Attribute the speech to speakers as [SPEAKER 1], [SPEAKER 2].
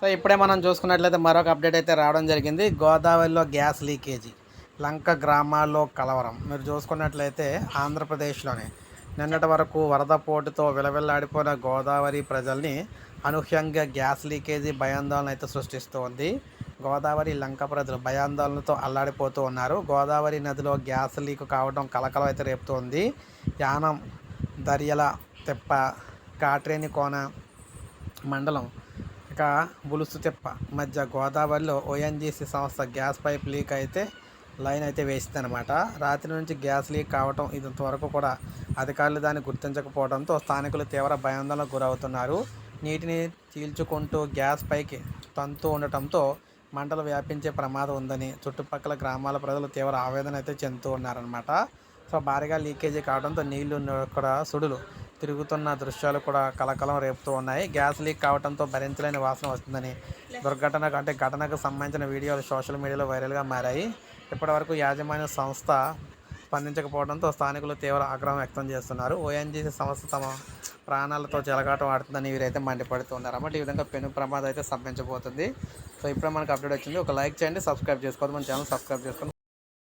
[SPEAKER 1] So ఇప్పుడే మనం చూసుకున్నట్లయితే మరొక అప్డేట్ అయితే రావడం జరిగింది. గోదావరిలో గ్యాస్ లీకేజీ, లంక గ్రామాల్లో కలవరం. మీరు చూసుకున్నట్లయితే ఆంధ్రప్రదేశ్లోనే నిన్నటి వరకు వరద పోటుతో విలవిల్లాడిపోయిన గోదావరి ప్రజల్ని అనూహ్యంగా గ్యాస్ లీకేజీ భయాందోళన అయితే సృష్టిస్తోంది. గోదావరి లంక ప్రజలు భయాందోళనతో అల్లాడిపోతూ ఉన్నారు. గోదావరి నదిలో గ్యాస్ లీక్ కావడం కలకలం అయితే రేపుతోంది. యానం, దర్యల తెప్ప, కాట్రేని కోన మండలం బులుసు తిప్ప మధ్య గోదావరిలో ఓఎన్జీసీ సంస్థ గ్యాస్ పైప్ లీక్ అయితే లైన్ అయితే వేసిందనమాట. రాత్రి నుంచి గ్యాస్ లీక్ కావటం ఇంతవరకు కూడా అధికారులు దాన్ని గుర్తించకపోవడంతో స్థానికులు తీవ్ర భయాందోళనకు గురవుతున్నారు. నీటిని చీల్చుకుంటూ గ్యాస్ పైకి తంతు ఉండటంతో మంటలు వ్యాపించే ప్రమాదం ఉందని చుట్టుపక్కల గ్రామాల ప్రజలు తీవ్ర ఆవేదన అయితే చెందుతూ ఉన్నారనమాట. సో భారీగా లీకేజీ కావడంతో నీళ్లు కూడా సుడులు తిరుగుతున్న దృశ్యాలు కూడా కలకలం రేపుతూ ఉన్నాయి. గ్యాస్ లీక్ కావడంతో భరించలేని వాసన వస్తుందని ఘటనకు సంబంధించిన వీడియోలు సోషల్ మీడియాలో వైరల్గా మారాయి. ఇప్పటివరకు యాజమాన్య సంస్థ స్పందించకపోవడంతో స్థానికులు తీవ్ర ఆగ్రహం వ్యక్తం చేస్తున్నారు. ఓఎన్జీసీ సంస్థ తమ ప్రాణాలతో చెలగాటం ఆడుతుందని వీరైతే మండిపడుతున్నారు అన్నమాట. ఈ విధంగా పెను ప్రమాదం అయితే సంభవించబోతుంది. సో ఇప్పుడే మనకు అప్డేట్ వచ్చింది. ఒక లైక్ చేయండి, సబ్స్క్రైబ్ చేసుకోవద్దు, మన ఛానల్ సబ్స్క్రైబ్ చేసుకోండి.